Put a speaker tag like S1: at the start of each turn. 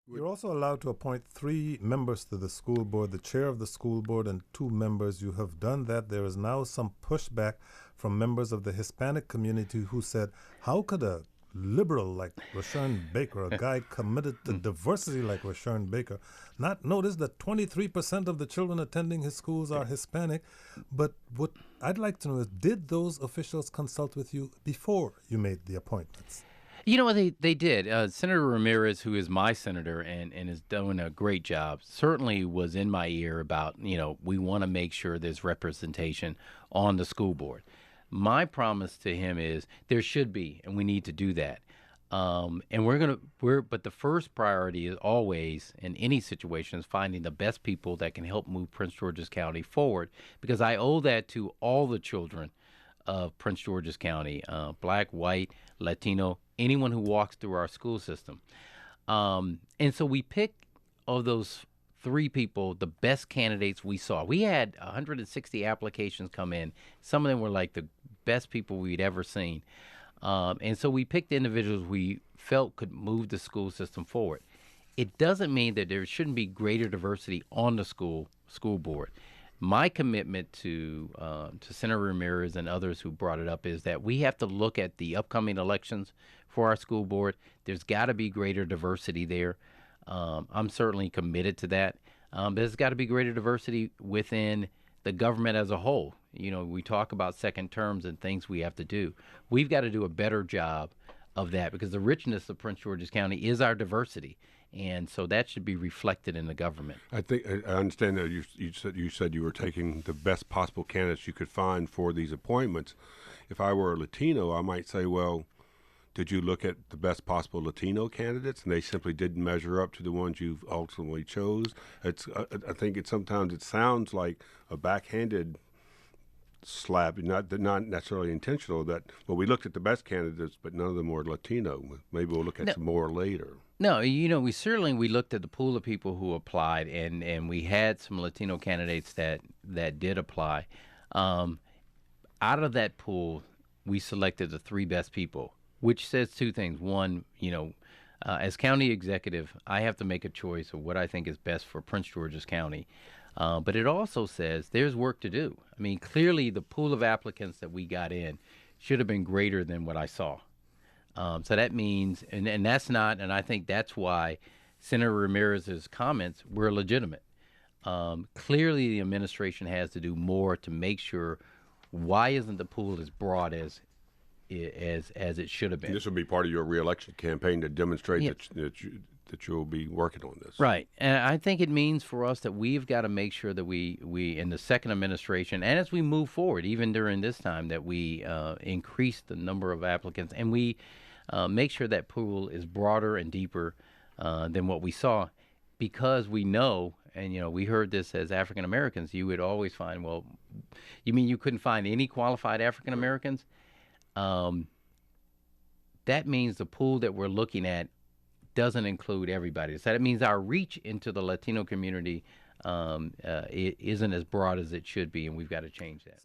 S1: You're also allowed to appoint 3 members to the school board, the chair of the school board, and 2 members. You have done that. There is now some pushback from members of the Hispanic community who said, how could a liberal like Rushern Baker, a guy committed to diversity like Rushern Baker, not notice that 23% of the children attending his schools are Hispanic? But what I'd like to know is, did those officials consult with you before you made the appointments?
S2: You know what they did? Senator Ramirez, who is my senator and is doing a great job, certainly was in my ear about, we want to make sure there's representation on the school board. My promise to him is there should be, and we need to do that. And but the first priority is always in any situation is finding the best people that can help move Prince George's County forward, because I owe that to all the children of Prince George's County, black, white, Latino, anyone who walks through our school system. And so we picked, of those 3 people, the best candidates we saw. We had 160 applications come in. Some of them were like the best people we'd ever seen. And so we picked individuals we felt could move the school system forward. It doesn't mean that there shouldn't be greater diversity on the school board. My commitment to Senator Ramirez and others who brought it up is that we have to look at the upcoming elections for our school board. There's got to be greater diversity there. I'm certainly committed to that. But there's got to be greater diversity within the government as a whole. We talk about second terms and things we have to do. We've got to do a better job of that, because the richness of Prince George's County is our diversity. And so that should be reflected in the government.
S3: I think I understand that you said you were taking the best possible candidates you could find for these appointments. If I were a Latino, I might say, well, did you look at the best possible Latino candidates, and they simply didn't measure up to the ones you ultimately chose? I think sometimes it sounds like a backhanded slap, not necessarily intentional. That, well, we looked at the best candidates, but none of them were Latino. Maybe we'll look at some more later.
S2: No, we looked at the pool of people who applied, and we had some Latino candidates that did apply. Out of that pool, we selected the 3 best people, which says 2 things. One, as county executive, I have to make a choice of what I think is best for Prince George's County. But it also says there's work to do. I mean, clearly the pool of applicants that we got in should have been greater than what I saw. So that means, and that's not, and I think that's why Senator Ramirez's comments were legitimate. Clearly the administration has to do more to make sure, why isn't the pool as broad as it should have been?
S3: And this will be part of your reelection campaign to demonstrate that you'll be working on this.
S2: Right. And I think it means for us that we've got to make sure that we in the second administration, and as we move forward, even during this time, that we increase the number of applicants, and we make sure that pool is broader and deeper than what we saw, because we know, and we heard this as African Americans, you would always find, well, you mean you couldn't find any qualified African Americans? That means the pool that we're looking at doesn't include everybody. So that means our reach into the Latino community isn't as broad as it should be, and we've got to change that.